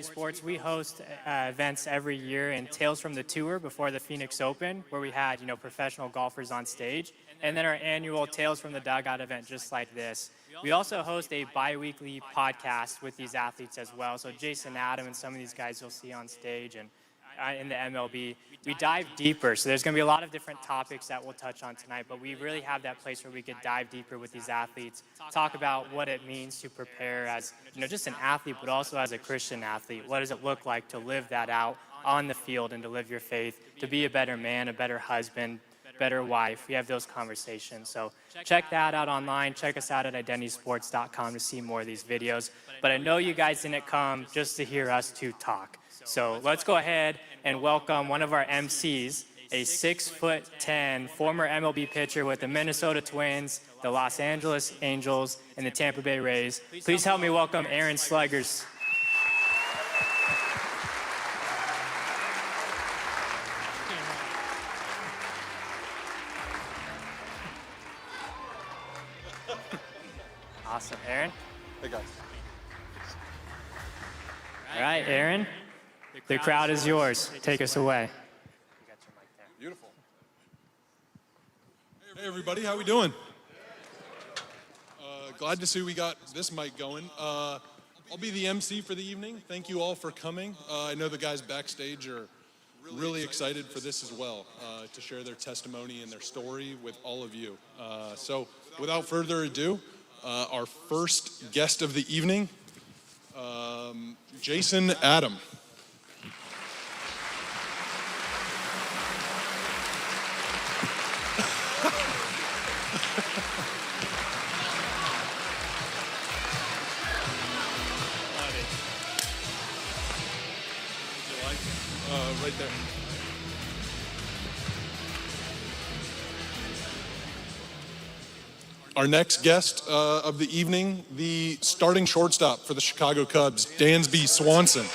Sports, we host events every year in Tales from the Tour before the Phoenix Open, where we had, professional golfers on stage, and then our annual Tales from the Dugout event, just like this. We also host a bi-weekly podcast with these athletes as well. So Jason Adam and some of these guys you'll see on stage and in the MLB, we dive deeper. So there's going to be a lot of different topics that we'll touch on tonight, but we really have that place where we could dive deeper with these athletes, talk about what it means to prepare as, just an athlete, but also as a Christian athlete. What does it look like to live that out on the field and to live your faith, to be a better man, a better husband, better wife? We have those conversations. So check that out online. Check us out at identitysports.com to see more of these videos. But I know you guys didn't come just to hear us two talk. So let's go ahead and welcome one of our MCs, a 6'10" former MLB pitcher with the Minnesota Twins, the Los Angeles Angels, and the Tampa Bay Rays. Please help me welcome Aaron Sluggers. Awesome, Aaron. Hey, guys. All right, Aaron, the crowd is yours. Take us away. Beautiful. Hey, everybody, how we doing? Glad to see we got this mic going. I'll be the MC for the evening. Thank you all for coming. I know the guys backstage are really excited for this as well, to share their testimony and their story with all of you. So without further ado, our first guest of the evening, Jason Adam. Right there. Our next guest of the evening, the starting shortstop for the Chicago Cubs, Dansby Swanson.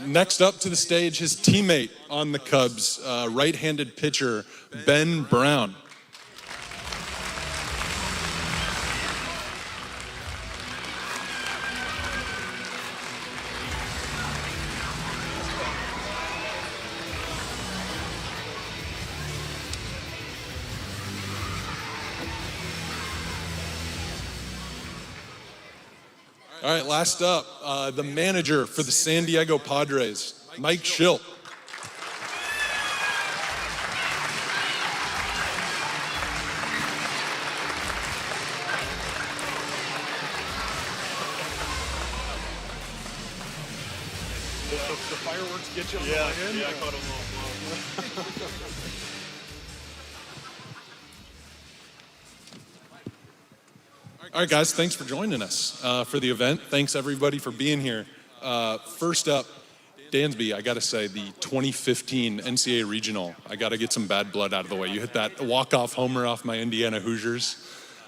Next up to the stage, his teammate on the Cubs, right-handed pitcher, Ben Brown. All right, last up, the manager for the San Diego Padres, Mike Shildt. The fireworks get you on the way in? Yeah, I caught them all. All right, guys, thanks for joining us for the event. Thanks, everybody, for being here. First up, Dansby, I got to say, the 2015 NCAA Regional, I got to get some bad blood out of the way. You hit that walk-off homer off my Indiana Hoosiers.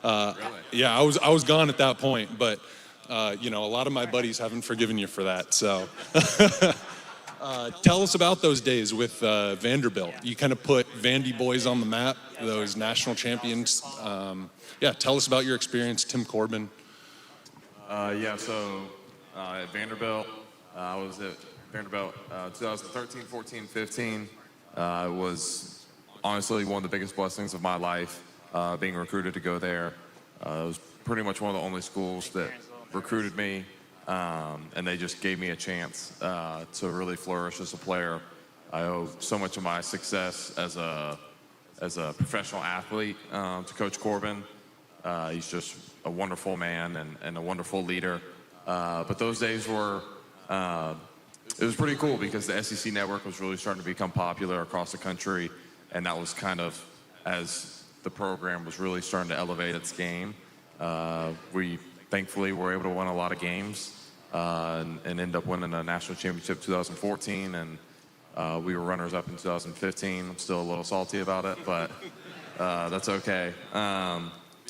Really? Yeah, I was gone at that point, but, a lot of my buddies haven't forgiven you for that, so. Tell us about those days with Vanderbilt. You kind of put Vandy boys on the map, those national champions. Tell us about your experience, Tim Corbin. At Vanderbilt, I was at Vanderbilt 2013, 14, 15. It was honestly one of the biggest blessings of my life, being recruited to go there. It was pretty much one of the only schools that recruited me, and they just gave me a chance to really flourish as a player. I owe so much of my success as a professional athlete to Coach Corbin. He's just a wonderful man and a wonderful leader. But those days were, it was pretty cool because the SEC network was really starting to become popular across the country. And that was kind of as the program was really starting to elevate its game. We thankfully were able to win a lot of games and end up winning a national championship 2014. And we were runners up in 2015. I'm still a little salty about it, but that's okay.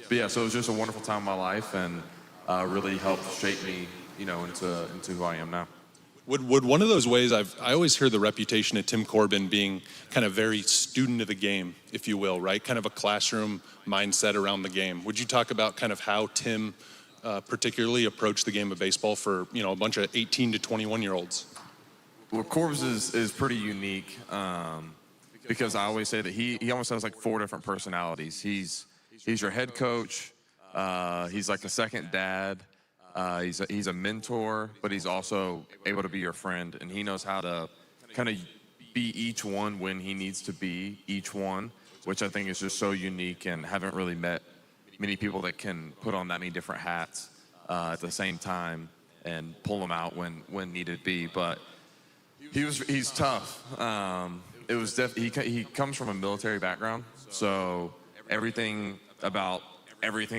But yeah, so it was just a wonderful time in my life, and really helped shape me, into who I am now. Would one of those ways, I always hear the reputation of Tim Corbin being kind of very student of the game, if you will, right? Kind of a classroom mindset around the game. Would you talk about kind of how Tim particularly approached the game of baseball for, a bunch of 18 to 21-year-olds? Well, Corbs is pretty unique because I always say that he almost has like 4 different personalities. He's your head coach. He's like a second dad. He's a mentor, but he's also able to be your friend, and he knows how to kind of be each one when he needs to be each one, which I think is just so unique, and haven't really met many people that can put on that many different hats at the same time and pull them out when needed be. But he's tough. It was he comes from a military background, so everything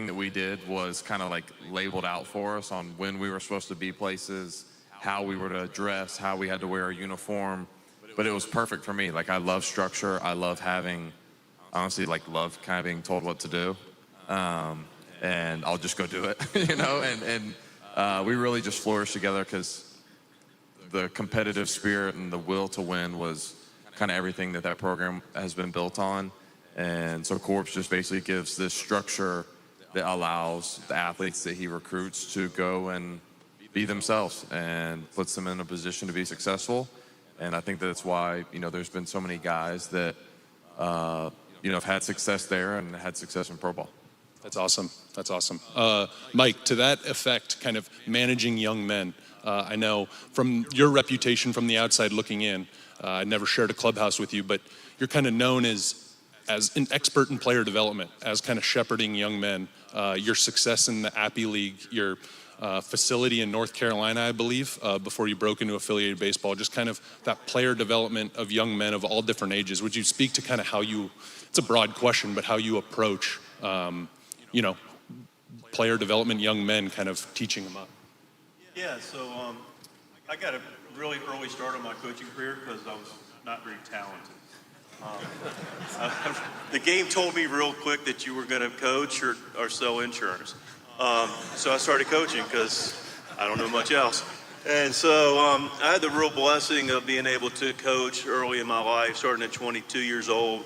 that we did was kind of like labeled out for us on when we were supposed to be places, how we were to dress, how we had to wear a uniform. But it was perfect for me. Like, I love structure. I love love kind of being told what to do. And I'll just go do it, and we really just flourished together because the competitive spirit and the will to win was kind of everything that program has been built on. And so Corps just basically gives this structure that allows the athletes that he recruits to go and be themselves and puts them in a position to be successful. And I think that's why, there's been so many guys that, have had success there and had success in pro ball. That's awesome. That's awesome. Mike, to that effect, kind of managing young men, I know from your reputation from the outside looking in, I never shared a clubhouse with you, but you're kind of known as an expert in player development, as kind of shepherding young men. Your success in the Appy League, your facility in North Carolina, I believe, before you broke into affiliated baseball, just kind of that player development of young men of all different ages. Would you speak to kind of how it's a broad question, but how you approach, player development, young men, kind of teaching them up? Yeah, so I got a really early start on my coaching career because I was not very talented. The game told me real quick that you were going to coach or sell insurance. So I started coaching because I don't know much else. And so I had the real blessing of being able to coach early in my life, starting at 22 years old,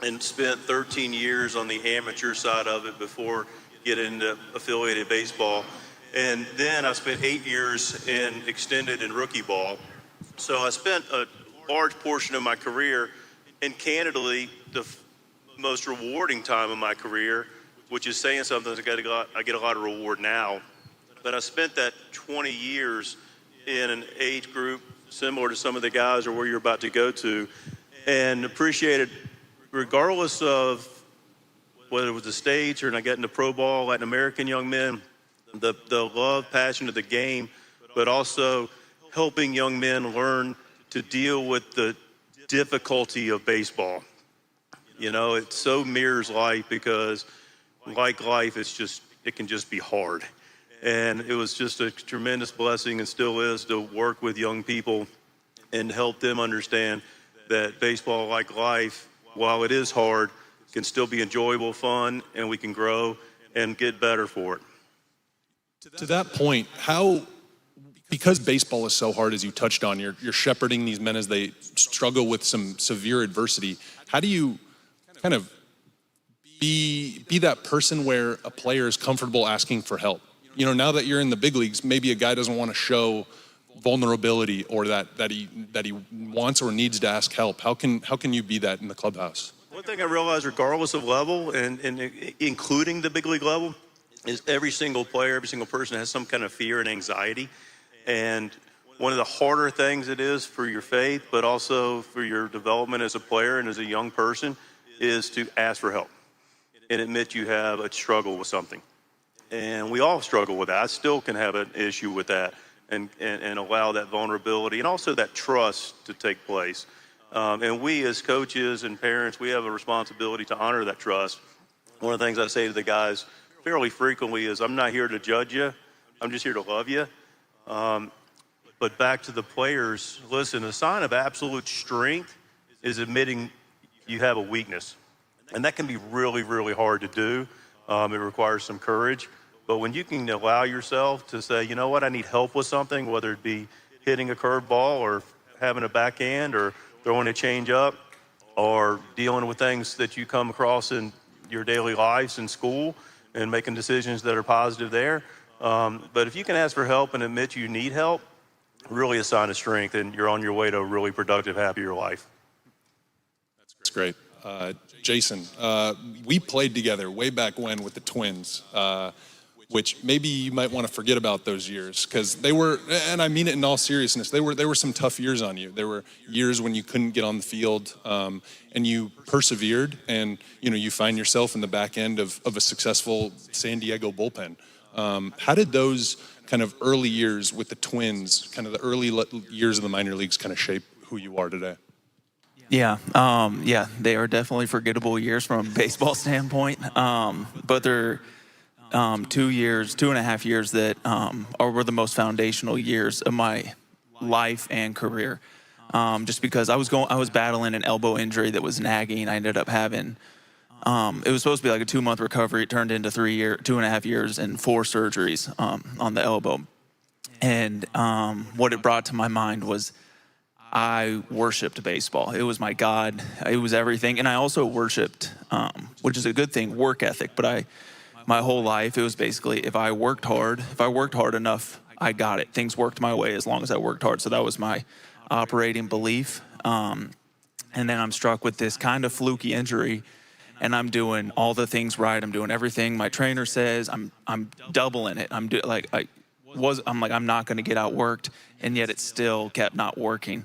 and spent 13 years on the amateur side of it before getting into affiliated baseball. And then I spent 8 years in extended and rookie ball. So I spent a large portion of my career, and candidly, the most rewarding time of my career, which is saying something, I get a lot of reward now. But I spent that 20 years in an age group similar to some of the guys or where you're about to go to, and appreciated, regardless of whether it was the States or I got into pro ball, Latin American young men, the love, passion of the game, but also helping young men learn to deal with the difficulty of baseball. It so mirrors life because, like life, it can just be hard. And it was just a tremendous blessing, and still is, to work with young people and help them understand that baseball, like life, while it is hard, can still be enjoyable, fun, and we can grow and get better for it. To that point, because baseball is so hard, as you touched on, you're shepherding these men as they struggle with some severe adversity. How do you kind of be that person where a player is comfortable asking for help? Now that you're in the big leagues, maybe a guy doesn't want to show vulnerability or that he wants or needs to ask help. How can you be that in the clubhouse? One thing I realized, regardless of level, and including the big league level, is every single player, every single person has some kind of fear and anxiety. And one of the harder things it is for your faith, but also for your development as a player and as a young person, is to ask for help and admit you have a struggle with something. And we all struggle with that. I still can have an issue with that, and allow that vulnerability and also that trust to take place. And we as coaches and parents, we have a responsibility to honor that trust. One of the things I say to the guys fairly frequently is, I'm not here to judge you. I'm just here to love you. But back to the players, listen, a sign of absolute strength is admitting you have a weakness. And that can be really, really hard to do. It requires some courage. But when you can allow yourself to say, you know what, I need help with something, whether it be hitting a curveball or having a backhand or throwing a change up or dealing with things that you come across in your daily lives in school and making decisions that are positive there. But if you can ask for help and admit you need help, really a sign of strength, and you're on your way to a really productive, happier life. That's great. Jason, we played together way back when with the Twins, which maybe you might want to forget about those years, because they were, and I mean it in all seriousness, they were some tough years on you. There were years when you couldn't get on the field, and you persevered, and you find yourself in the back end of a successful San Diego bullpen. How did those kind of early years with the Twins, kind of the early years of the minor leagues, kind of shape who you are today? Yeah, they are definitely forgettable years from a baseball standpoint, but they're 2.5 years that were the most foundational years of my life and career. Just because I was battling an elbow injury that was nagging. I ended up having, it was supposed to be like a 2-month recovery. It turned into 2.5 years and 4 surgeries on the elbow. And what it brought to my mind was I worshiped baseball. It was my God. It was everything. And I also worshiped, which is a good thing, work ethic. But my whole life, it was basically if I worked hard enough, I got it. Things worked my way as long as I worked hard. So that was my operating belief. And then I'm struck with this kind of fluky injury, and I'm doing all the things right. I'm doing everything my trainer says. I'm doubling it. I'm not going to get outworked, and yet it still kept not working.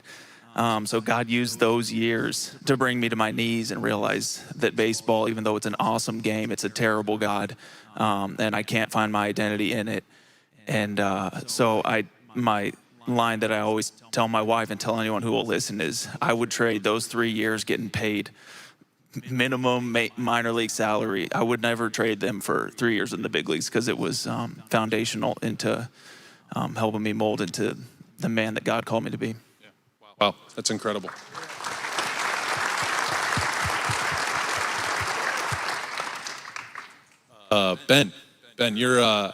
So God used those years to bring me to my knees and realize that baseball, even though it's an awesome game, it's a terrible God, and I can't find my identity in it. And so my line that I always tell my wife and tell anyone who will listen is I would trade those 3 years getting paid minimum minor league salary. I would never trade them for 3 years in the big leagues, because it was foundational into helping me mold into the man that God called me to be. Wow, that's incredible. Ben, you're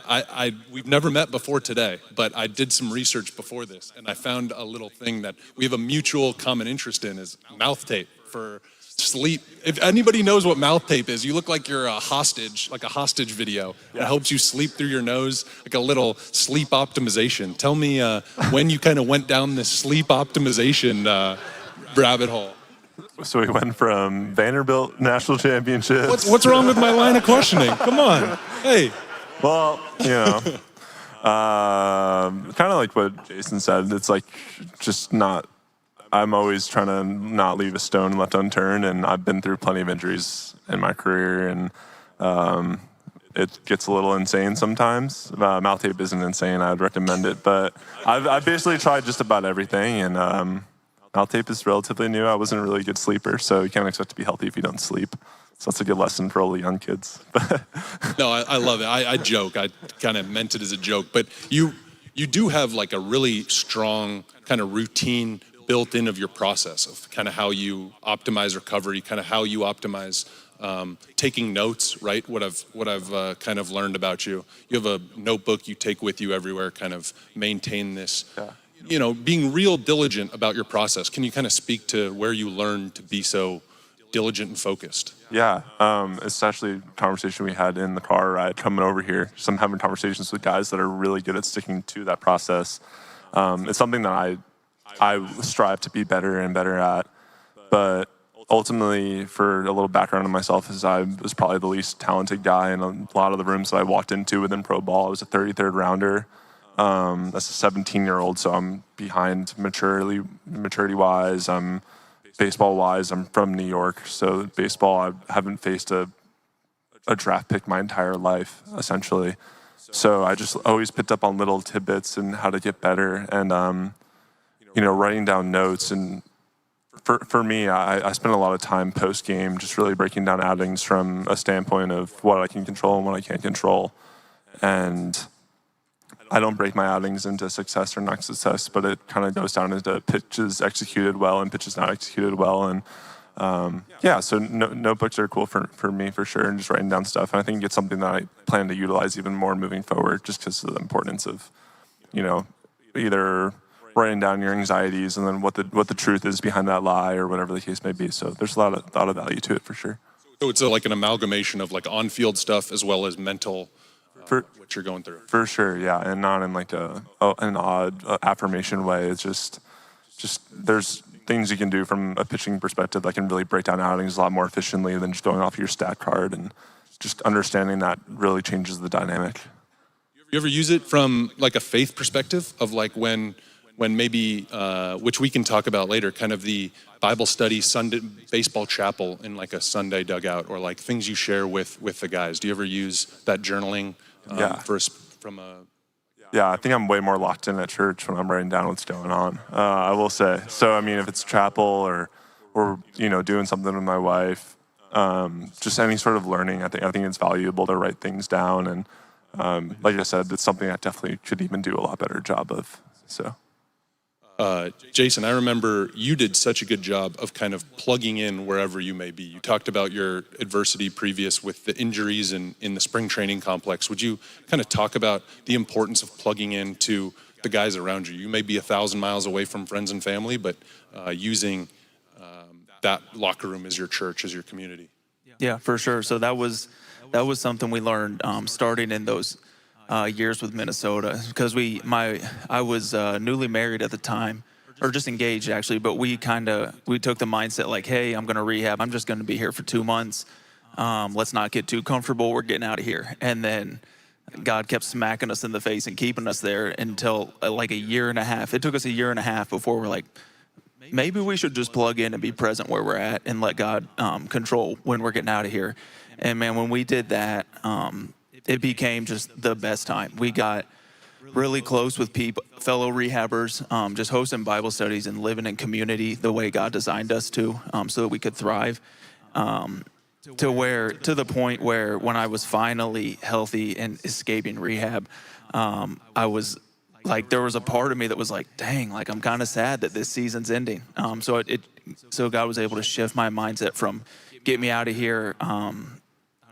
we've never met before today, but I did some research before this, and I found a little thing that we have a mutual common interest in is mouth tape for sleep. If anybody knows what mouth tape is, you look like you're a hostage, like a hostage video. Yeah. It helps you sleep through your nose, like a little sleep optimization. Tell me when you kind of went down this sleep optimization rabbit hole. So we went from Vanderbilt national championships. What's wrong with my line of questioning? Come on. Hey. Well, kind of like what Jason said. It's like just not. I'm always trying to not leave a stone left unturned, and I've been through plenty of injuries in my career, and it gets a little insane sometimes. Mouth tape isn't insane. I'd recommend it, but I've basically tried just about everything, and mouth tape is relatively new. I wasn't a really good sleeper, so you can't expect to be healthy if you don't sleep. So that's a good lesson for all the young kids. No, I love it. I joke. I kind of meant it as a joke, but you do have like a really strong kind of routine built in of your process of kind of how you optimize recovery, kind of how you optimize taking notes, right? What I've kind of learned about you. You have a notebook you take with you everywhere, kind of maintain this, being real diligent about your process. Can you kind of speak to where you learned to be so diligent and focused? Yeah, it's actually a conversation we had in the car ride coming over here. So I'm having conversations with guys that are really good at sticking to that process. It's something that I strive to be better and better at, but ultimately, for a little background on myself, is I was probably the least talented guy in a lot of the rooms that I walked into within pro ball. I was a 33rd rounder. That's a 17-year-old, so I'm behind maturity-wise. I'm baseball-wise. I'm from New York, so baseball, I haven't faced a draft pick my entire life, essentially. So I just always picked up on little tidbits and how to get better, and writing down notes. And for me, I spend a lot of time post-game just really breaking down outings from a standpoint of what I can control and what I can't control. And I don't break my outings into success or not success, but it kind of goes down into pitches executed well and pitches not executed well. And Yeah, so notebooks are cool for me for sure, and just writing down stuff. And I think it's something that I plan to utilize even more moving forward, just because of the importance of, either writing down your anxieties and then what the truth is behind that lie or whatever the case may be. So there's a lot of value to it for sure. So it's like an amalgamation of like on-field stuff as well as mental, what you're going through. For sure, yeah, and not in like an odd affirmation way. It's just there's things you can do from a pitching perspective that can really break down outings a lot more efficiently than just going off your stat card, and just understanding that really changes the dynamic. You ever use it from like a faith perspective of like when maybe, which we can talk about later, kind of the Bible study Sunday baseball chapel in like a Sunday dugout, or like things you share with the guys? Do you ever use that journaling from a? Yeah, I think I'm way more locked in at church when I'm writing down what's going on. I will say. So I mean, if it's chapel or doing something with my wife, just any sort of learning, I think it's valuable to write things down. And like I said, it's something I definitely could even do a lot better job of. So. Jason, I remember you did such a good job of kind of plugging in wherever you may be. You talked about your adversity previous with the injuries in the spring training complex. Would you kind of talk about the importance of plugging in to the guys around you? You may be 1,000 miles away from friends and family, but using that locker room as your church, as your community. Yeah, for sure. So that was something we learned starting in those years with Minnesota, because I was newly married at the time, or just engaged actually, but we took the mindset like, hey, I'm going to rehab. I'm just going to be here for 2 months. Let's not get too comfortable. We're getting out of here. And then God kept smacking us in the face and keeping us there until like a year and a half. It took us a year and a half before we're like, maybe we should just plug in and be present where we're at and let God control when we're getting out of here. And man, when we did that, it became just the best time. We got really close with fellow rehabbers, just hosting Bible studies and living in community the way God designed us to, so that we could thrive. To the point where when I was finally healthy and escaping rehab, I was like, there was a part of me that was like, dang, like I'm kind of sad that this season's ending. So God was able to shift my mindset from get me out of here.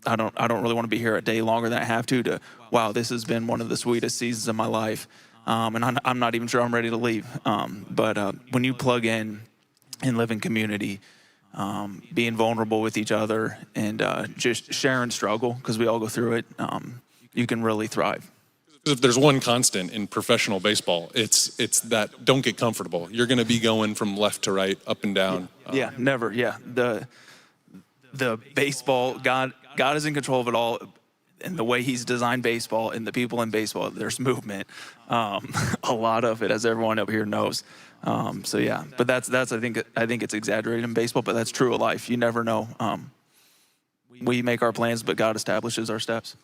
I don't really want to be here a day longer than I have to wow, this has been one of the sweetest seasons of my life. And I'm not even sure I'm ready to leave. But when you plug in and live in community, being vulnerable with each other and just sharing struggle, because we all go through it, you can really thrive. If there's one constant in professional baseball, it's that don't get comfortable. You're going to be going from left to right, up and down. Yeah, never. Yeah, the baseball, God is in control of it all, and the way He's designed baseball and the people in baseball, there's movement, a lot of it, as everyone up here knows. So yeah, but that's I think it's exaggerated in baseball, but that's true of life. You never know. We make our plans, but God establishes our steps.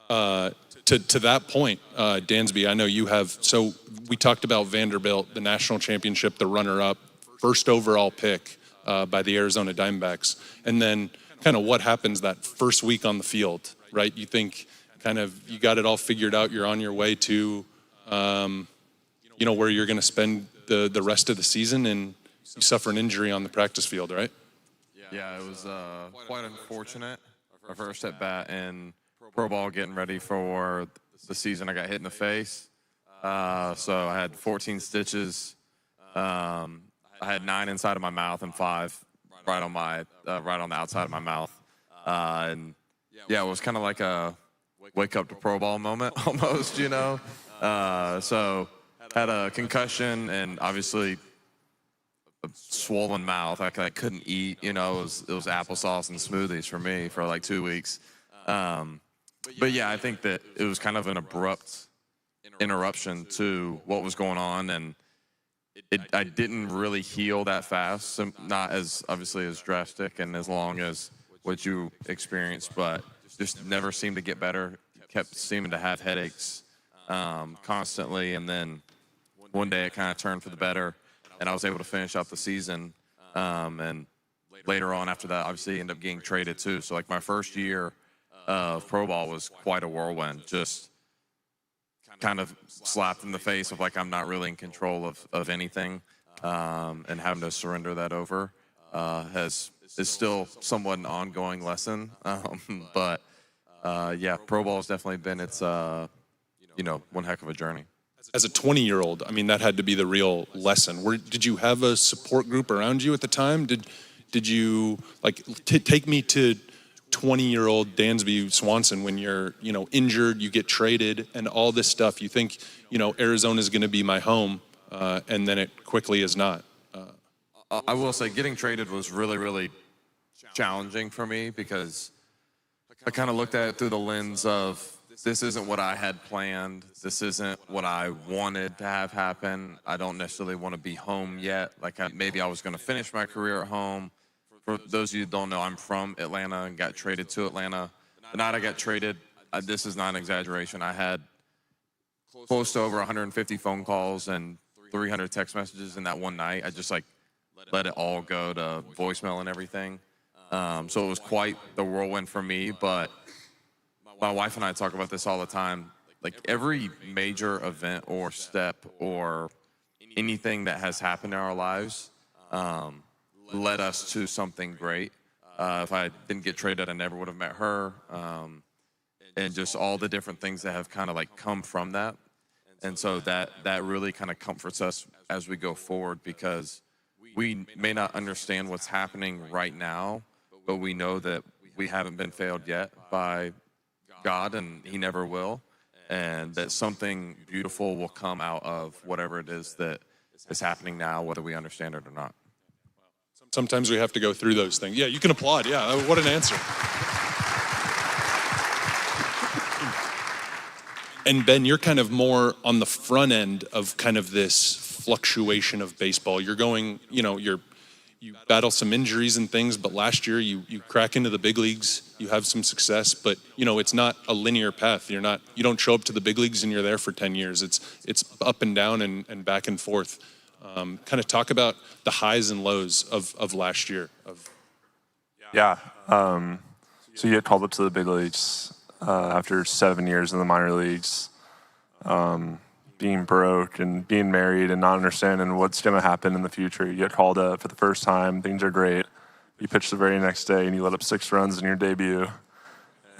To that point, Dansby, I know you have. So we talked about Vanderbilt, the national championship, the runner-up, first overall pick by the Arizona Diamondbacks, and then kind of what happens that first week on the field, right? You think kind of you got it all figured out. You're on your way to, where you're going to spend the rest of the season, and you suffer an injury on the practice field, right? Yeah, it was quite unfortunate. Our first at bat in pro ball, getting ready for the season. I got hit in the face, so I had 14 stitches. I had 9 inside of my mouth and 5 right on the outside of my mouth. And yeah, it was kind of like a wake up to pro ball moment almost, So had a concussion and obviously a swollen mouth. I couldn't eat. It was applesauce and smoothies for me for like 2 weeks. But yeah, I think that it was kind of an abrupt interruption to what was going on, and I didn't really heal that fast. So not as obviously as drastic and as long as what you experienced, but just never seemed to get better. Kept seeming to have headaches constantly, and then one day it kind of turned for the better, and I was able to finish out the season. And later on after that, obviously ended up getting traded too. So like my first year of pro ball was quite a whirlwind. Just kind of slapped in the face of like I'm not really in control of anything, and having to surrender that over. is still somewhat an ongoing lesson. But yeah, pro ball has definitely been its one heck of a journey. As a 20-year-old, I mean, that had to be the real lesson. Did you have a support group around you at the time? Did you take me to 20-year-old Dansby Swanson when you're injured, you get traded, and all this stuff? You think Arizona is going to be my home, and then it quickly is not. I will say getting traded was really, really challenging for me because I kind of looked at it through the lens of this isn't what I had planned. This isn't what I wanted to have happen. I don't necessarily want to be home yet. Maybe I was going to finish my career at home. For those of you who don't know, I'm from Atlanta and got traded to Atlanta. The night I got traded, this is not an exaggeration. I had close to over 150 phone calls and 300 text messages in that one night. I just let it all go to voicemail and everything. So it was quite the whirlwind for me, but my wife and I talk about this all the time. Every major event or step or anything that has happened in our lives led us to something great. If I didn't get traded, I never would have met her. And just all the different things that have kind of come from that. And so that really kind of comforts us as we go forward, because we may not understand what's happening right now, but we know that we haven't been failed yet by God, and he never will, and that something beautiful will come out of whatever it is that is happening now, whether we understand it or not. Sometimes we have to go through those things. Yeah, you can applaud. Yeah, what an answer. And Ben, you're kind of more on the front end of kind of this fluctuation of baseball. You're going, you battle some injuries and things, but last year you crack into the big leagues, you have some success, but it's not a linear path. You don't show up to the big leagues and you're there for 10 years. It's up and down and back and forth. Kind of talk about the highs and lows of last year. Yeah. So you get called up to the big leagues after 7 years in the minor leagues, being broke and being married and not understanding what's going to happen in the future. You get called up for the first time, things are great. You pitch the very next day and you let up 6 runs in your debut.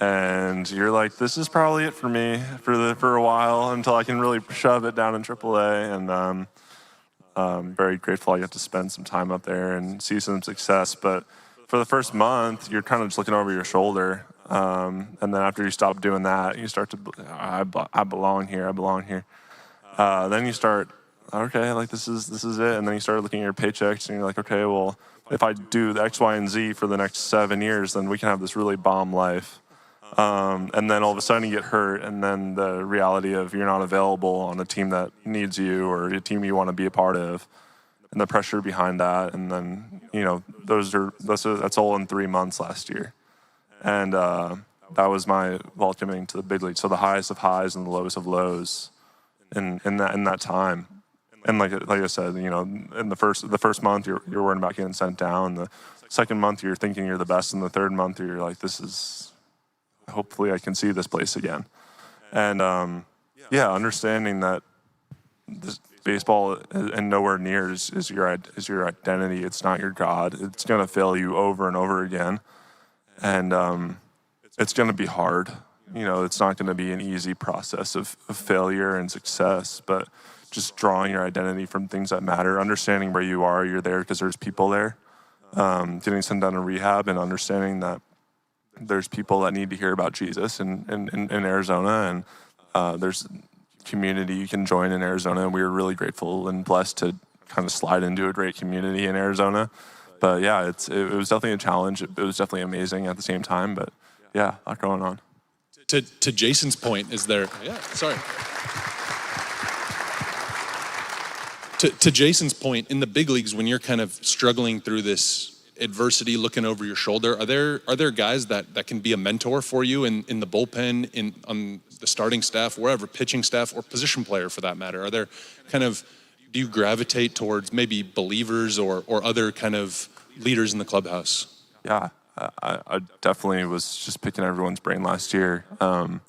And you're like, this is probably it for me for a while until I can really shove it down in AAA. And I'm very grateful I got to spend some time up there and see some success. But for the first month, you're kind of just looking over your shoulder. And then after you stop doing that, you start to, I belong here, I belong here. Then you start, okay, this is it. And then you start looking at your paychecks and you're like, okay, well, if I do the X, Y, and Z for the next 7 years, then we can have this really bomb life. And then all of a sudden you get hurt, and then the reality of you're not available on a team that needs you or a team you want to be a part of, and the pressure behind that. And then, that's all in 3 months last year. And that was my welcoming to the big league. So the highest of highs and the lowest of lows in that time. And like I said, in the first month you're worrying about getting sent down. The second month you're thinking you're the best. And the third month you're like, hopefully I can see this place again. And understanding that this baseball and nowhere near is your identity. It's not your God. It's going to fail you over and over again. And it's going to be hard. It's not going to be an easy process of failure and success, but just drawing your identity from things that matter, understanding where you are, you're there because there's people there, getting sent down to rehab and understanding that there's people that need to hear about Jesus in Arizona, and there's community you can join in Arizona. And we were really grateful and blessed to kind of slide into a great community in Arizona. But yeah, it was definitely a challenge. It was definitely amazing at the same time, but yeah, a lot going on. To Jason's point, To Jason's point, in the big leagues, when you're kind of struggling through this adversity, looking over your shoulder, are there guys that can be a mentor for you in the bullpen, on the starting staff, wherever, pitching staff, or position player for that matter? Are there do you gravitate towards maybe believers or other kind of leaders in the clubhouse? Yeah, I definitely was just picking everyone's brain last year. And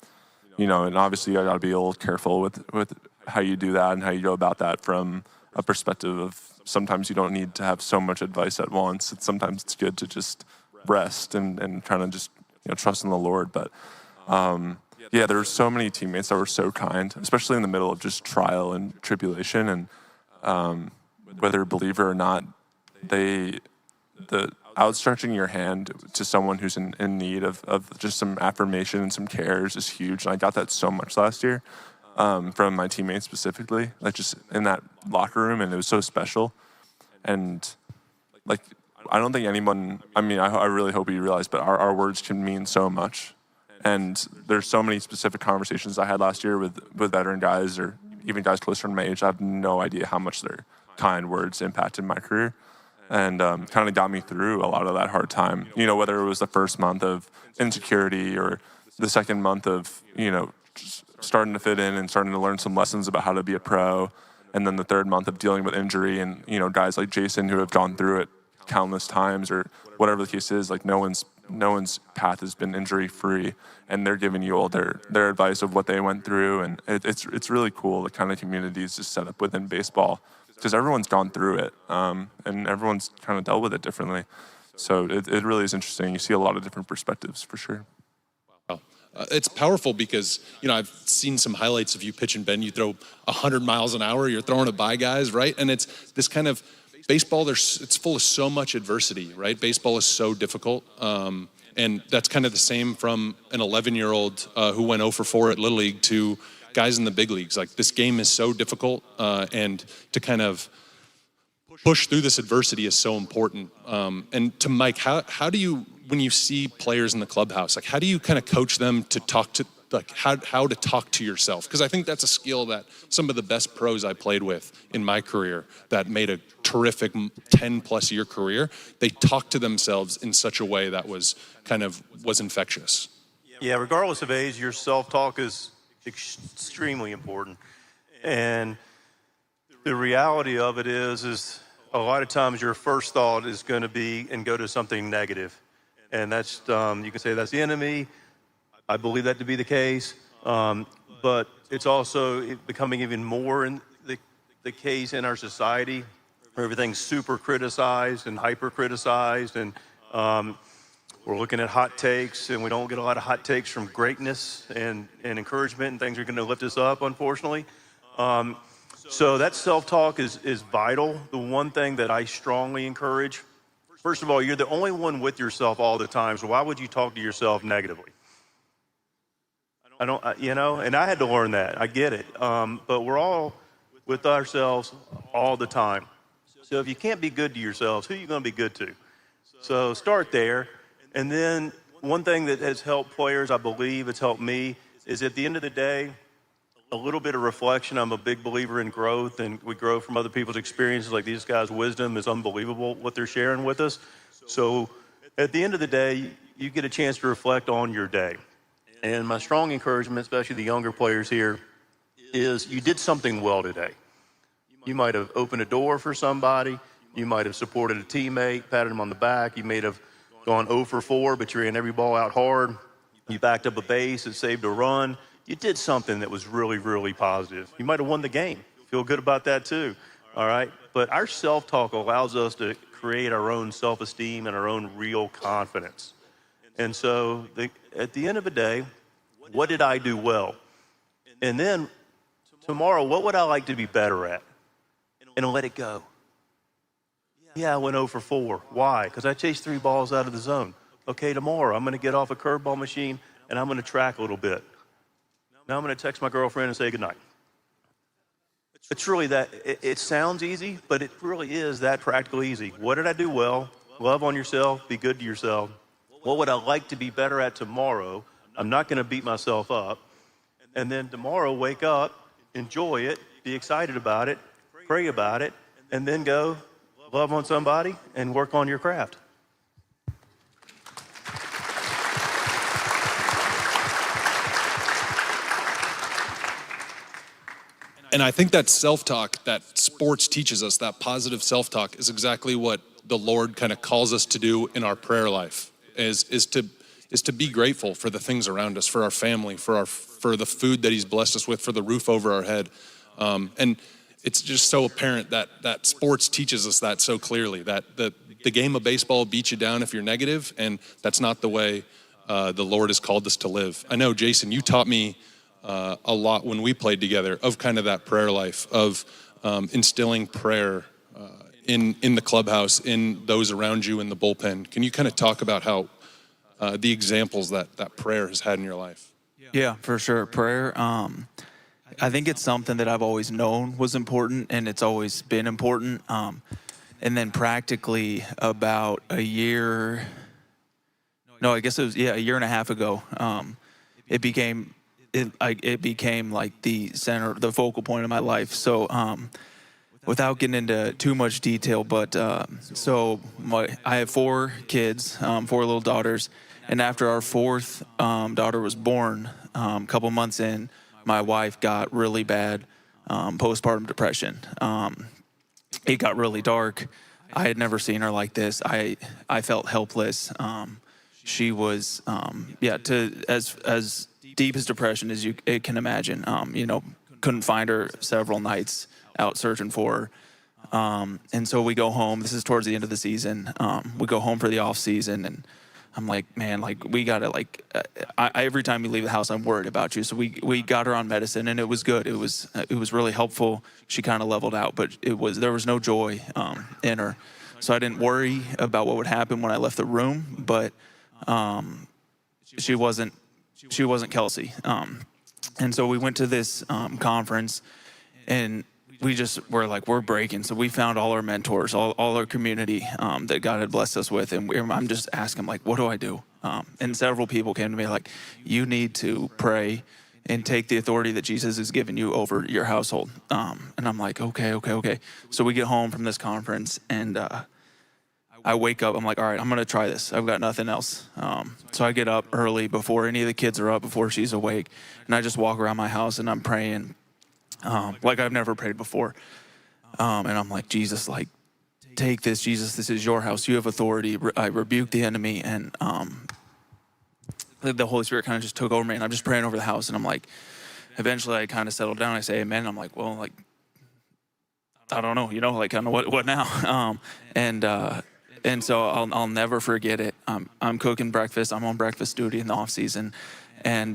obviously I got to be a little careful with how you do that and how you go about that from a perspective sometimes you don't need to have so much advice at once. Sometimes it's good to just rest and kind of just trust in the Lord. But yeah, there were so many teammates that were so kind, especially in the middle of just trial and tribulation. And whether a believer or not, the outstretching your hand to someone who's in need of just some affirmation and some care is just huge. And I got that so much last year from my teammates specifically, like just in that locker room, and it was so special. And like, I don't think anyone, I really hope you realize, but our words can mean so much. And there's so many specific conversations I had last year with veteran guys or even guys closer to my age. I have no idea how much their kind words impacted my career and kind of got me through a lot of that hard time. Whether it was the first month of insecurity or the second month of, just starting to fit in and starting to learn some lessons about how to be a pro. And then the third month of dealing with injury and, guys like Jason who have gone through it countless times or whatever the case is, like no one's path has been injury free, and they're giving you all their advice of what they went through. And it's really cool, the kind of communities just set up within baseball, because everyone's gone through it and everyone's kind of dealt with it differently. So it really is interesting. You see a lot of different perspectives for sure. It's powerful because, I've seen some highlights of you pitching, Ben. You throw 100 miles an hour, you're throwing it by guys, right? And it's this kind of baseball, it's full of so much adversity, right? Baseball is so difficult. And that's kind of the same from an 11-year-old who went 0 for 4 at Little League to guys in the big leagues. Like, this game is so difficult, and to kind of push through this adversity is so important. And to Mike, how do you, when you see players in the clubhouse, like how do you kind of coach them to talk to, like how to talk to yourself? Because I think that's a skill that some of the best pros I played with in my career that made a terrific 10+ year career, they talk to themselves in such a way that was infectious. Yeah, regardless of age, your self-talk is extremely important. And the reality of it is a lot of times your first thought is going to be and go to something negative. And that's, you can say that's the enemy. I believe that to be the case. But it's also becoming even more in the case in our society where everything's super criticized and hyper criticized. And we're looking at hot takes, and we don't get a lot of hot takes from greatness and encouragement and things that are going to lift us up, unfortunately. So that self-talk is vital. The one thing that I strongly encourage, first of all, you're the only one with yourself all the time, so why would you talk to yourself negatively? I don't, and I had to learn that. I get it. But we're all with ourselves all the time. So if you can't be good to yourselves, who are you going to be good to? So start there. And then one thing that has helped players, I believe it's helped me, is at the end of the day, a little bit of reflection. I'm a big believer in growth, and we grow from other people's experiences. Like, these guys' wisdom is unbelievable, what they're sharing with us. So at the end of the day, you get a chance to reflect on your day. And my strong encouragement, especially the younger players here, is you did something well today. You might have opened a door for somebody. You might have supported a teammate, patted them on the back. You may have gone 0 for 4, but you ran every ball out hard. You backed up a base and saved a run. You did something that was really, really positive. You might have won the game. Feel good about that too, all right? But our self-talk allows us to create our own self-esteem and our own real confidence. And so at the end of the day, what did I do well? And then tomorrow, what would I like to be better at? And let it go. Yeah, I went 0 for 4. Why? Because I chased 3 balls out of the zone. Okay, tomorrow I'm going to get off a curveball machine and I'm going to track a little bit. Now I'm going to text my girlfriend and say goodnight. It's really that, it sounds easy, but it really is that practical easy. What did I do well? Love on yourself, be good to yourself. What would I like to be better at tomorrow? I'm not going to beat myself up. And then tomorrow, wake up, enjoy it, be excited about it, pray about it, and then go love on somebody and work on your craft. And I think that self-talk that sports teaches us, that positive self-talk, is exactly what the Lord kind of calls us to do in our prayer life, is to be grateful for the things around us, for our family, for the food that He's blessed us with, for the roof over our head. And it's just so apparent that sports teaches us that so clearly, that the game of baseball beats you down if you're negative, and that's not the way the Lord has called us to live. I know, Jason, you taught me a lot when we played together of kind of that prayer life, of instilling prayer in the clubhouse, in those around you in the bullpen. Can you kind of talk about how the examples that prayer has had in your life? Yeah, for sure. Prayer, I think it's something that I've always known was important, and it's always been important. And then practically about a year and a half ago, it became like the center, the focal point of my life. So without getting into too much detail, but I have 4 kids, 4 little daughters, and after our 4th daughter was born, a couple months in, my wife got really bad postpartum depression. It got really dark. I had never seen her like this. I felt helpless. She was as deep as depression as you can imagine. Couldn't find her several nights, out searching for her. And so we go home. This is towards the end of the season. We go home for the off season, and I'm like, man, like we gotta every time you leave the house, I'm worried about you. So we got her on medicine, and it was good. It was really helpful. She kind of leveled out, but there was no joy in her. So I didn't worry about what would happen when I left the room, but she wasn't Kelsey. And so we went to this conference, and we just were like, we're breaking. So we found all our mentors, all our community that God had blessed us with. And I'm just asking, like, what do I do? And several people came to me like, you need to pray and take the authority that Jesus has given you over your household. And I'm like, okay. So we get home from this conference, and I wake up. I'm like, all right, I'm going to try this. I've got nothing else. So I get up early before any of the kids are up, before she's awake. And I just walk around my house, and I'm praying like I've never prayed before. And I'm like, Jesus, like, take this. Jesus, this is your house. You have authority. I rebuke the enemy. And the Holy Spirit kind of just took over me, and I'm just praying over the house. And I'm like, eventually I kind of settled down. I say amen. And I'm like, well, like, I don't know, like, kind of what now? And so I'll never forget it. I'm cooking breakfast. I'm on breakfast duty in the off season. And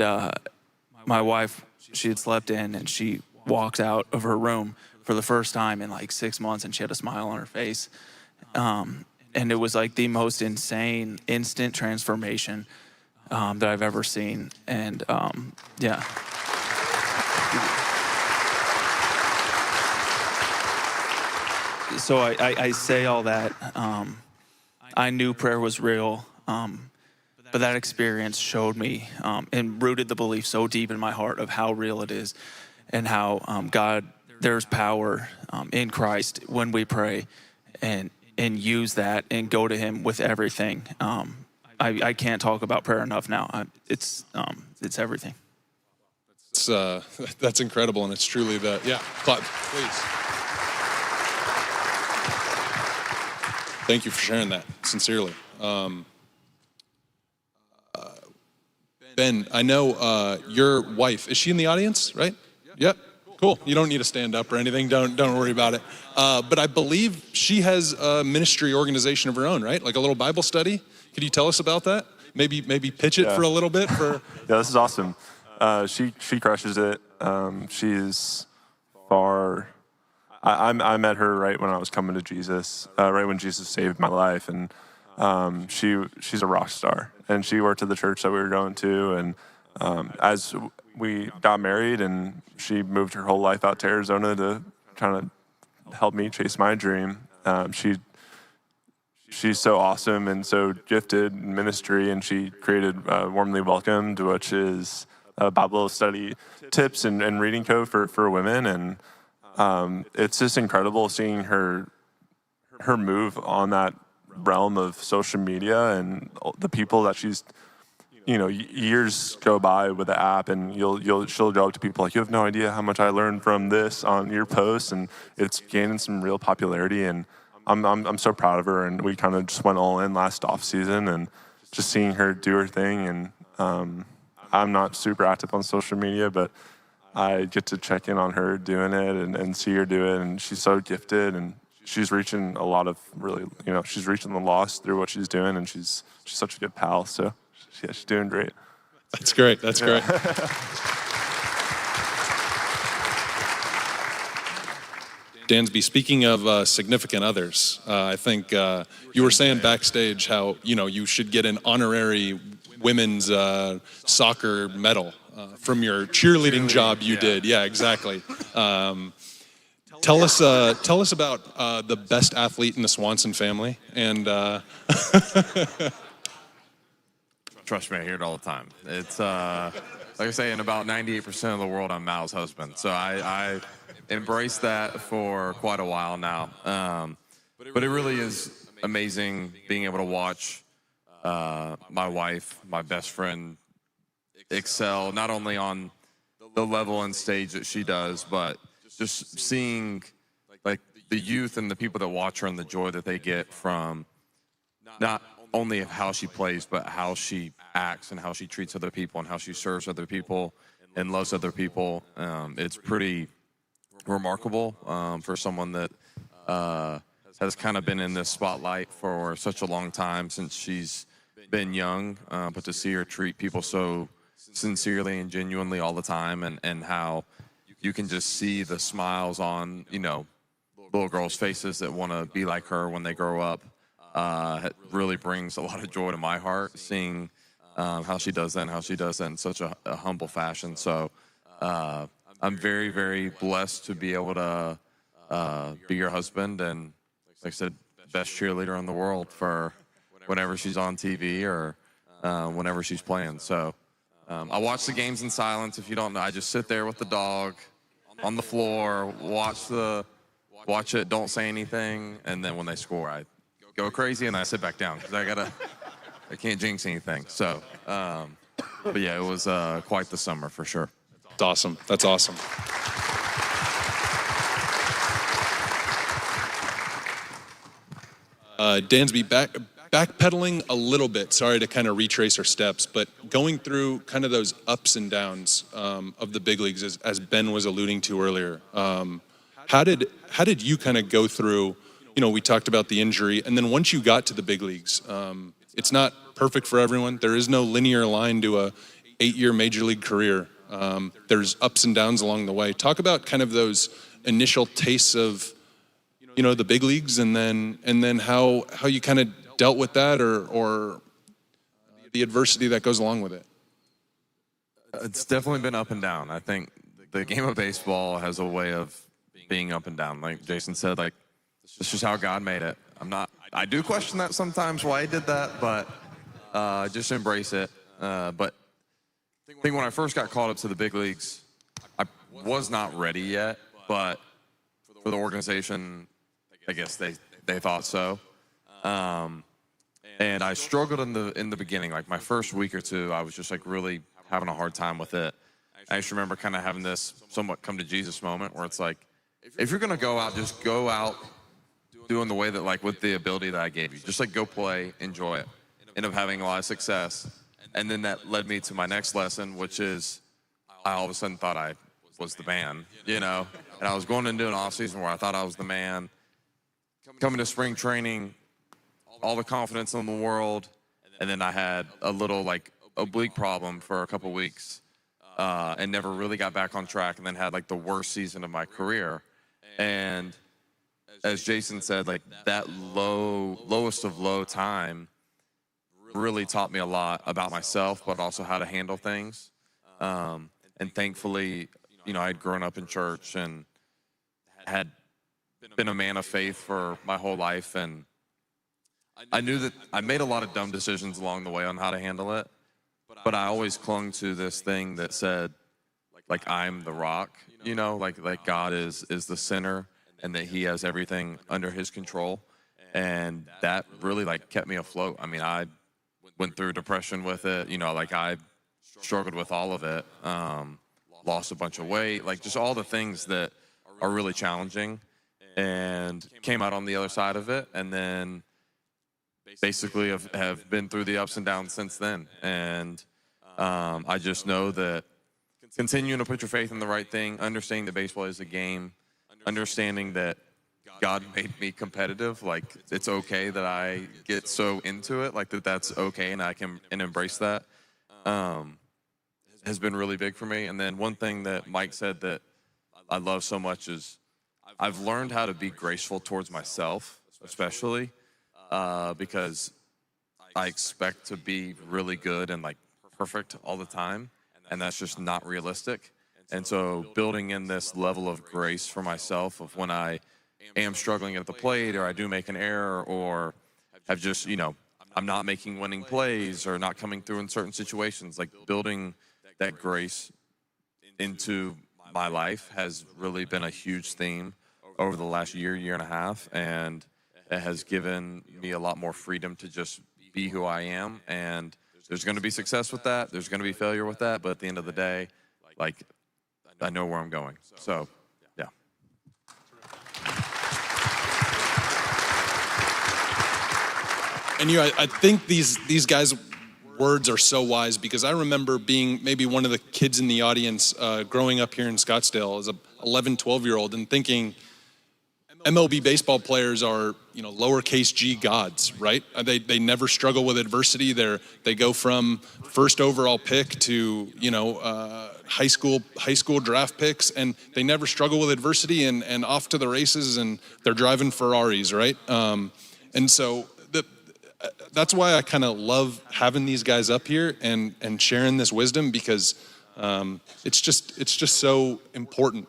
my wife, she had slept in, and she walked out of her room for the first time in like 6 months, and she had a smile on her face. And it was like the most insane instant transformation that I've ever seen. And yeah. So I say all that. I knew prayer was real, but that experience showed me and rooted the belief so deep in my heart of how real it is, and how there's power in Christ when we pray and use that and go to Him with everything. I can't talk about prayer enough now. It's everything. That's incredible, and it's truly clap, please. Thank you for sharing that, sincerely. Ben, I know your wife, is she in the audience, right? Yep. Cool. You don't need to stand up or anything. Don't worry about it. But I believe she has a ministry organization of her own, right? Like a little Bible study. Could you tell us about that? Maybe pitch it for a little bit. Yeah, this is awesome. She crushes it. She's far. I met her right when I was coming to Jesus, right when Jesus saved my life, and she's a rock star. And she worked at the church that we were going to, and as we got married, and she moved her whole life out to Arizona to kind of help me chase my dream. She's so awesome and so gifted in ministry, and she created Warmly Welcomed, which is a Bible study tips and reading code for women. And it's just incredible seeing her move on that realm of social media, and the people that she's, years go by with the app, and she'll go up to people like, you have no idea how much I learned from this on your posts, and it's gaining some real popularity. And I'm so proud of her, and we kind of just went all in last off season, and just seeing her do her thing. And I'm not super active on social media, but I get to check in on her doing it and see her do it. And she's so gifted, and she's reaching a lot of really, she's reaching the lost through what she's doing, and she's such a good pal. So yeah, she's doing great. That's great. That's great. Dansby, speaking of significant others, I think you were saying backstage how, you should get an honorary women's soccer medal from your cheerleading job you did. Yeah, exactly. Tell us about the best athlete in the Swanson family. And Trust me, I hear it all the time. It's like I say, in about 98% of the world, I'm Mal's husband. So I embraced that for quite a while now. But it really is amazing being able to watch my wife, my best friend, excel, not only on the level and stage that she does, but just seeing like the youth and the people that watch her and the joy that they get from not only of how she plays, but how she acts and how she treats other people and how she serves other people and loves other people. It's pretty remarkable for someone that has kind of been in this spotlight for such a long time since she's been young, but to see her treat people so sincerely and genuinely all the time, and how you can just see the smiles on, little girls' faces that want to be like her when they grow up. It really brings a lot of joy to my heart, seeing how she does that and how she does that in such a humble fashion. So I'm very, very blessed to be able to be your husband, and like I said, best cheerleader in the world for whenever she's on TV or whenever she's playing. So I watch the games in silence. If you don't know, I just sit there with the dog on the floor, watch it, don't say anything, and then when they score, I go crazy and I sit back down because I can't jinx anything. So, but yeah, it was quite the summer for sure. That's awesome. That's awesome. Dansby, backpedaling a little bit, sorry to kind of retrace our steps, but going through kind of those ups and downs of the big leagues, as Ben was alluding to earlier, how did you kind of go through, we talked about the injury, and then once you got to the big leagues, it's not perfect for everyone. There is no linear line to a 8-year major league career. There's ups and downs along the way. Talk about kind of those initial tastes of, the big leagues, and then how you kind of dealt with that, or the adversity that goes along with it. It's definitely been up and down. I think the game of baseball has a way of being up and down. Like Jason said, like, it's just how God made it. I do question that sometimes why he did that, but just embrace it. But I think when I first got called up to the big leagues, I was not ready yet, but for the organization, I guess they thought so. And I struggled in the beginning. Like my first week or two, I was just like really having a hard time with it. I just remember kind of having this somewhat come to Jesus moment where it's like, if you're gonna go out, just go out doing the way that, like, with the ability that I gave you. Just like go play, enjoy it. End up having a lot of success. And then that led me to my next lesson, which is I all of a sudden thought I was the man, And I was going into an off season where I thought I was the man. Coming to spring training, all the confidence in the world, and then I had a little like oblique problem for a couple weeks, and never really got back on track, and then had like the worst season of my career. And as Jason said, like that lowest of low time really taught me a lot about myself, but also how to handle things. And thankfully, I had grown up in church and had been a man of faith for my whole life, and I knew that I made a lot of dumb decisions along the way on how to handle it, but I always clung to this thing that said, like, I'm the rock, like God is the center, and that he has everything under his control. And that really like kept me afloat. I mean, I went through depression with it, like I struggled with all of it, lost a bunch of weight, like just all the things that are really challenging, and came out on the other side of it. And then basically have been through the ups and downs since then. And I just know that continuing to put your faith in the right thing, understanding that baseball is a game, understanding that God made me competitive. Like, it's okay that I get so into it, like that's okay, and I can embrace that. Has been really big for me. And then one thing that Mike said that I love so much is I've learned how to be graceful towards myself, especially because I expect to be really good and like perfect all the time, and that's just not realistic. And so building in this level of grace for myself of when I am struggling at the plate, or I do make an error, or have just, I'm not making winning plays or not coming through in certain situations, like building that grace into my life has really been a huge theme over the last year and a half, and it has given me a lot more freedom to just be who I am. And there's going to be success with that, there's going to be failure with that, but at the end of the day, like, I know where I'm going. So, yeah. And I think these guys' words are so wise, because I remember being maybe one of the kids in the audience growing up here in Scottsdale as a 11, 12-year-old and thinking MLB baseball players are, lowercase g gods, right? They never struggle with adversity. They go from first overall pick to, high school draft picks, and they never struggle with adversity and off to the races, and they're driving Ferraris, right? And so that's why I kind of love having these guys up here and sharing this wisdom, because it's just so important.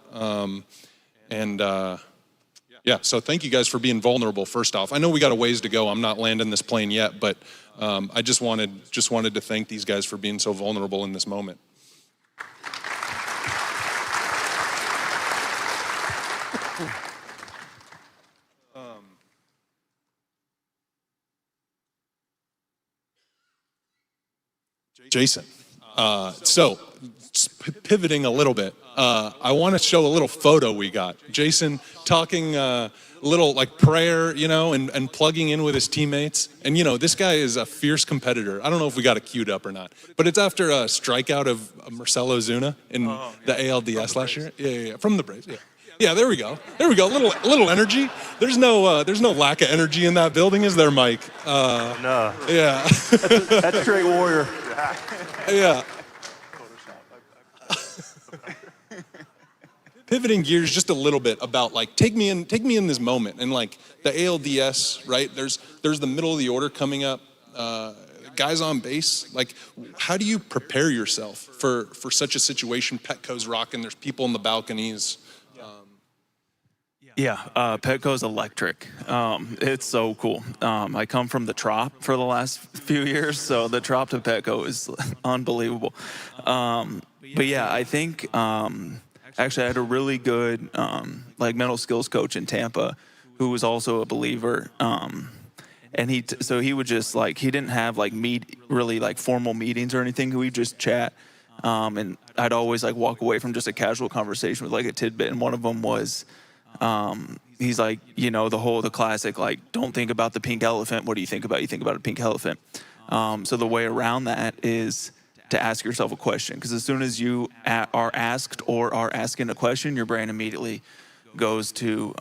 Yeah, so thank you guys for being vulnerable, first off. I know we got a ways to go. I'm not landing this plane yet, but I just wanted to thank these guys for being so vulnerable in this moment. Jason, so pivoting a little bit, I want to show a little photo we got. Jason talking a little like prayer, and plugging in with his teammates. And, this guy is a fierce competitor. I don't know if we got it queued up or not, but it's after a strikeout of Marcelo Zuna in the ALDS last year. Yeah, from the Braves, yeah. Yeah, there we go. Little energy. There's no lack of energy in that building, is there, Mike? No. Yeah. That's straight warrior. Yeah. Pivoting gears just a little bit about like take me in this moment, and like the ALDS, right? There's the middle of the order coming up, guys on base. Like, how do you prepare yourself for such a situation? Petco's rocking. There's people in the balconies. Yeah, Petco's electric. It's so cool. I come from the Trop for the last few years, so the Trop to Petco is unbelievable. But yeah, I think actually I had a really good mental skills coach in Tampa who was also a believer. And he would just he didn't have really formal meetings or anything. We'd just chat. And I'd always walk away from just a casual conversation with a tidbit. And one of them was, he's the classic, don't think about the pink elephant. What do you think about? You think about a pink elephant. So the way around that is to ask yourself a question, because as soon as you are asked or are asking a question, your brain immediately goes to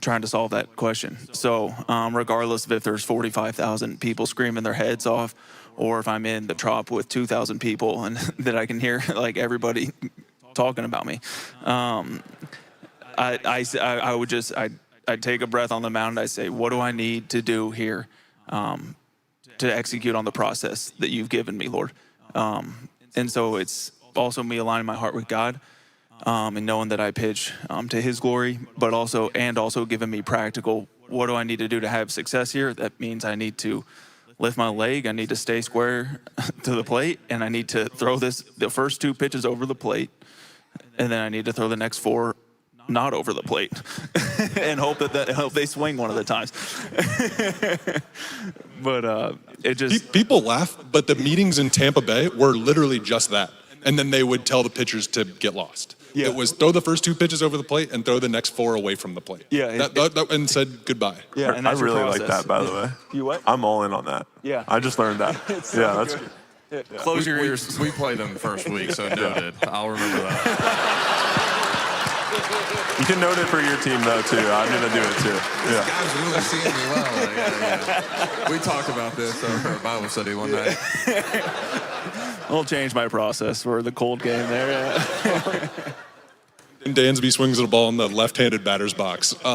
trying to solve that question. So regardless of if there's 45,000 people screaming their heads off, or if I'm in the Trop with 2,000 people and that I can hear everybody talking about me, I'd take a breath on the mountain. I say, what do I need to do here to execute on the process that you've given me, Lord? And so it's also me aligning my heart with God, and knowing that I pitch to His glory, but also giving me practical, what do I need to do to have success here? That means I need to lift my leg, I need to stay square to the plate, and I need to throw the first 2 pitches over the plate, and then I need to throw the next 4 not over the plate and hope they swing one of the times. But it just... People laugh, but the meetings in Tampa Bay were literally just that. And then they would tell the pitchers to get lost. Yeah. It was throw the first 2 pitches over the plate and throw the next 4 away from the plate. Yeah. And said goodbye. Yeah, and I really like that, by the way. You what? I'm all in on that. Yeah. I just learned that. It's so yeah, good. Close your ears. We played them first week, so noted. I'll remember that. You can note it for your team, though, too. I'm going to do it, too. Yeah. Guys really seeing me well. Yeah. We talked about this over at Bible study one night. I'll change my process for the cold game there. Yeah. And Dansby swings the ball in the left-handed batter's box. We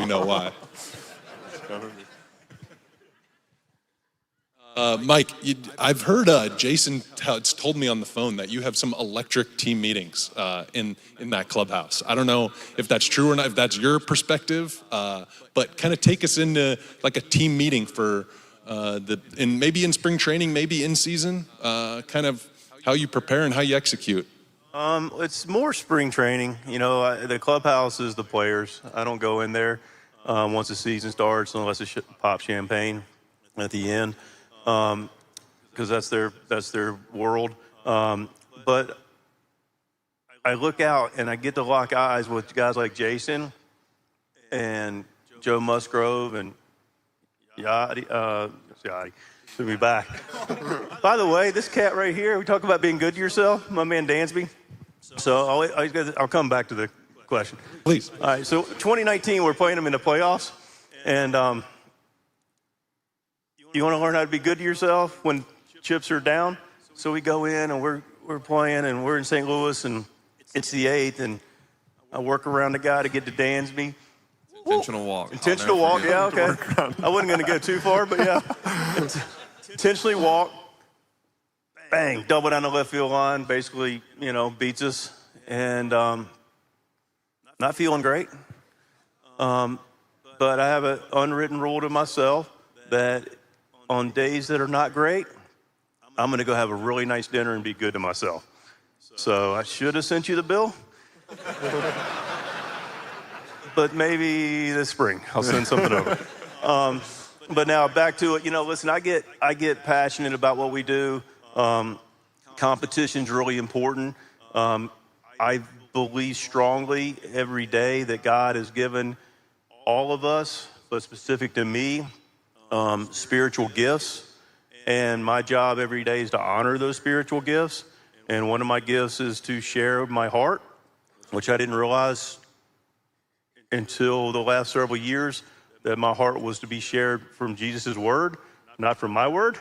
know why. Mike, I've heard Jason told me on the phone that you have some electric team meetings in that clubhouse. I don't know if that's true or not, if that's your perspective, but kind of take us into like a team meeting for maybe in spring training, maybe in season, kind of how you prepare and how you execute. It's more spring training. The clubhouse is the players. I don't go in there once the season starts unless it's pop champagne at the end. Because that's their world. But I look out and I get to lock eyes with guys like Jason and Joe Musgrove and Yachty should be back. By the way, this cat right here, we talk about being good to yourself, my man Dansby. So I'll come back to the question. Please. All right, so 2019, we're playing them in the playoffs. And you want to learn how to be good to yourself when chips are down? So we go in and we're playing and we're in St. Louis and it's the 8th and I work around the guy to get to Dansby. Intentional walk. Intentional walk, yeah, okay. I wasn't going to go too far, but yeah. Intentionally walk, bang, double down the left field line, basically, beats us. And not feeling great. But I have an unwritten rule to myself that on days that are not great, I'm going to go have a really nice dinner and be good to myself. So I should have sent you the bill. But maybe this spring I'll send something over. But now back to it. Listen, I get passionate about what we do. Competition's really important. I believe strongly every day that God has given all of us, but specific to me, spiritual gifts. And my job every day is to honor those spiritual gifts. And one of my gifts is to share my heart, which I didn't realize until the last several years, that my heart was to be shared from Jesus' word, not from my word.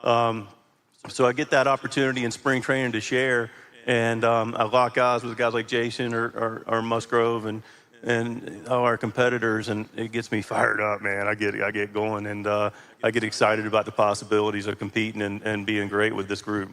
So I get that opportunity in spring training to share. And I lock eyes with guys like Jason or Musgrove and all our competitors, and it gets me fired up, man. I get going, and I get excited about the possibilities of competing and being great with this group.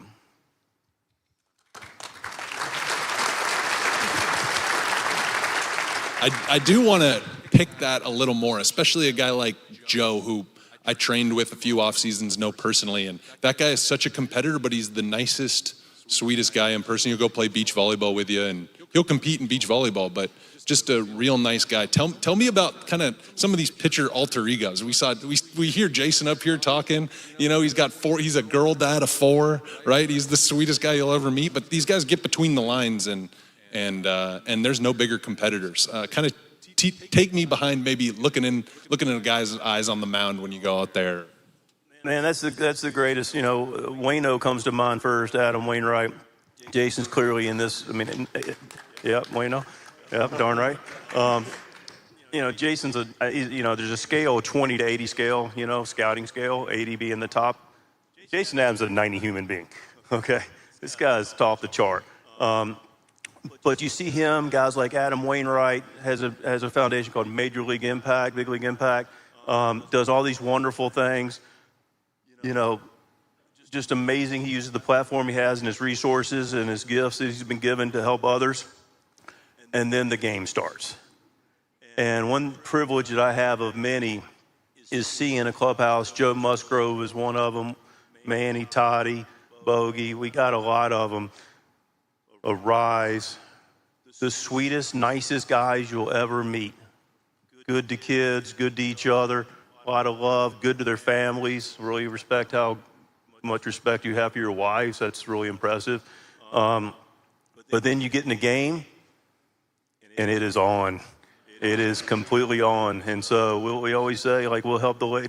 I do want to pick that a little more, especially a guy like Joe, who I trained with a few off seasons, know personally, and that guy is such a competitor, but he's the nicest, sweetest guy in person. He'll go play beach volleyball with you, and he'll compete in beach volleyball, but just a real nice guy. Tell me about kind of some of these pitcher alter egos. We hear Jason up here talking. He's a girl dad of 4, right? He's the sweetest guy you'll ever meet. But these guys get between the lines, and there's no bigger competitors. Kind of take me behind, maybe looking in a guy's eyes on the mound when you go out there. Man, that's the greatest. Wayno comes to mind first. Adam Wainwright. Jason's clearly in this. Wayno. Yep, darn right. Jason's there's a scale, 20 to 80 scale, scouting scale, 80 being the top. Jason Adams is a 90 human being, okay? This guy's top the chart. But you see him, guys like Adam Wainwright has a foundation called Major League Impact, Big League Impact, does all these wonderful things. Just amazing. He uses the platform he has and his resources and his gifts that he's been given to help others. And then the game starts. And one privilege that I have of many is seeing a clubhouse. Joe Musgrove is one of them. Manny, Toddy, Bogey. We got a lot of them. Arise. The sweetest, nicest guys you'll ever meet. Good to kids, good to each other. A lot of love, good to their families. Really respect how much respect you have for your wives. That's really impressive. But then you get in the game, and it is on. It is completely on. And so we always say, we'll help the old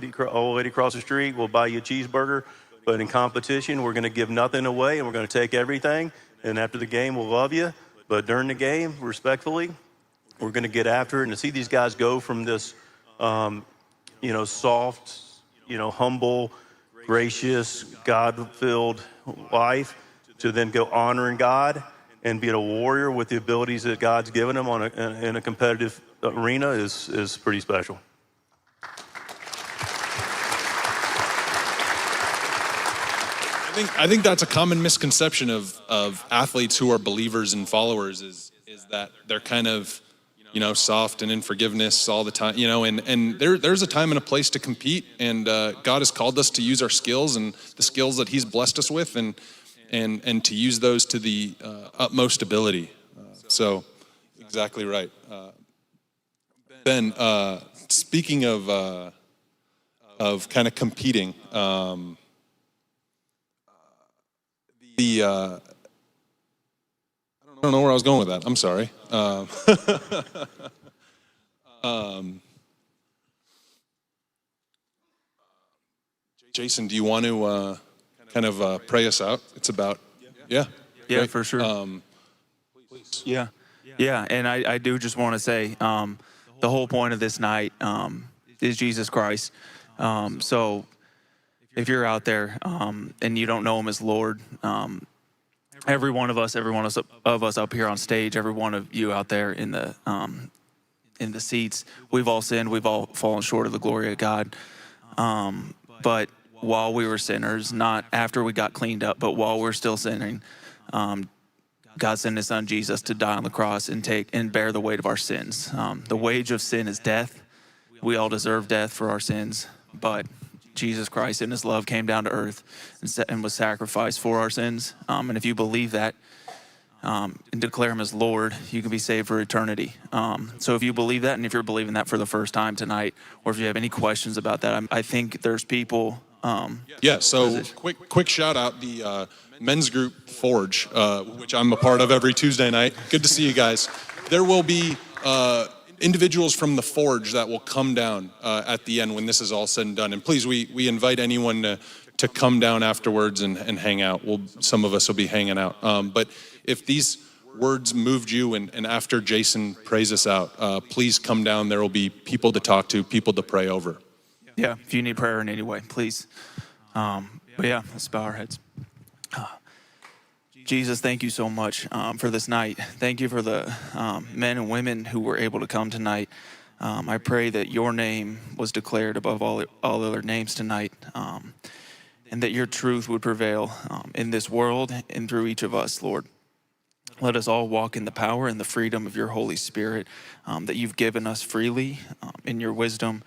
lady across the street. We'll buy you a cheeseburger. But in competition, we're going to give nothing away, and we're going to take everything. And after the game, we'll love you. But during the game, respectfully, we're going to get after it. And to see these guys go from this, soft, humble, gracious, God-filled life to then go honoring God and being a warrior with the abilities that God's given them in a competitive arena is pretty special. I think that's a common misconception of athletes who are believers and followers is that they're kind of, soft and in forgiveness all the time, and there's a time and a place to compete, and God has called us to use our skills and the skills that he's blessed us with and to use those to the utmost ability. So exactly right. Ben, speaking of kind of competing, I don't know where I was going with that. I'm sorry. Jason, do you want to kind of pray us out? It's about, yeah, great. For sure. Yeah, and I do just want to say the whole point of this night is Jesus Christ. So if you're out there and you don't know him as Lord, every one of us up here on stage, every one of you out there in the seats, we've all sinned, we've all fallen short of the glory of God. But while we were sinners, not after we got cleaned up, but while we're still sinning, God sent his son Jesus to die on the cross and bear the weight of our sins. The wage of sin is death. We all deserve death for our sins, but Jesus Christ in his love came down to earth and was sacrificed for our sins. And if you believe that and declare him as Lord, you can be saved for eternity. So if you believe that, and if you're believing that for the first time tonight, or if you have any questions about that, I think there's people. So quick shout out, the men's group Forge, which I'm a part of every Tuesday night. Good to see you guys. There will be individuals from the Forge that will come down at the end when this is all said and done. And please, we invite anyone to come down afterwards and hang out. Some of us will be hanging out. But if these words moved you and after Jason prays us out, please come down. There will be people to talk to, people to pray over. Yeah, if you need prayer in any way, please. Let's bow our heads. Jesus, thank you so much for this night. Thank you for the men and women who were able to come tonight. I pray that your name was declared above all other names tonight, and that your truth would prevail in this world and through each of us, Lord. Let us all walk in the power and the freedom of your Holy Spirit that you've given us freely in your wisdom.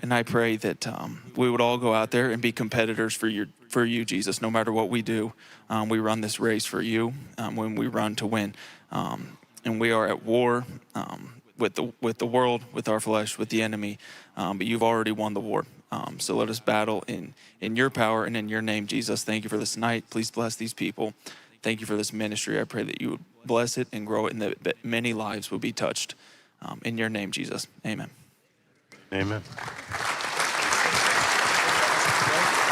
And I pray that we would all go out there and be competitors for you, Jesus. No matter what we do, we run this race for you when we run to win. And we are at war with the world, with our flesh, with the enemy. But you've already won the war. So let us battle in your power and in your name, Jesus. Thank you for this night. Please bless these people. Thank you for this ministry. I pray that you would bless it and grow it, and that many lives will be touched. In your name, Jesus. Amen. Amen.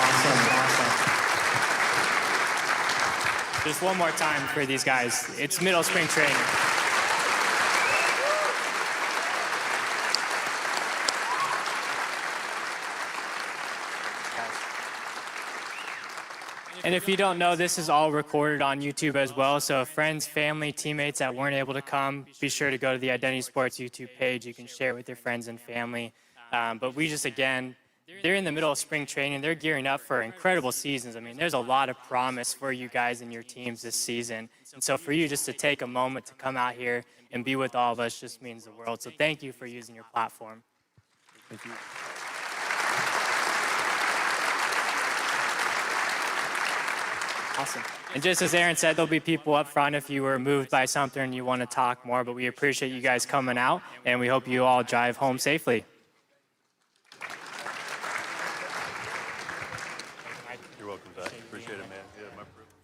Awesome. Just one more time for these guys. It's middle spring training. And if you don't know, this is all recorded on YouTube as well. So friends, family, teammates that weren't able to come, be sure to go to the Identity Sports YouTube page. You can share it with your friends and family. But we just, again, they're in the middle of spring training. They're gearing up for incredible seasons. I mean, there's a lot of promise for you guys and your teams this season. And so for you just to take a moment to come out here and be with all of us just means the world. So thank you for using your platform. Thank you. Awesome. And just as Aaron said, there'll be people up front if you were moved by something and you want to talk more, but we appreciate you guys coming out, and we hope you all drive home safely. You're welcome, Zach. Appreciate it, man. Yeah, my privilege.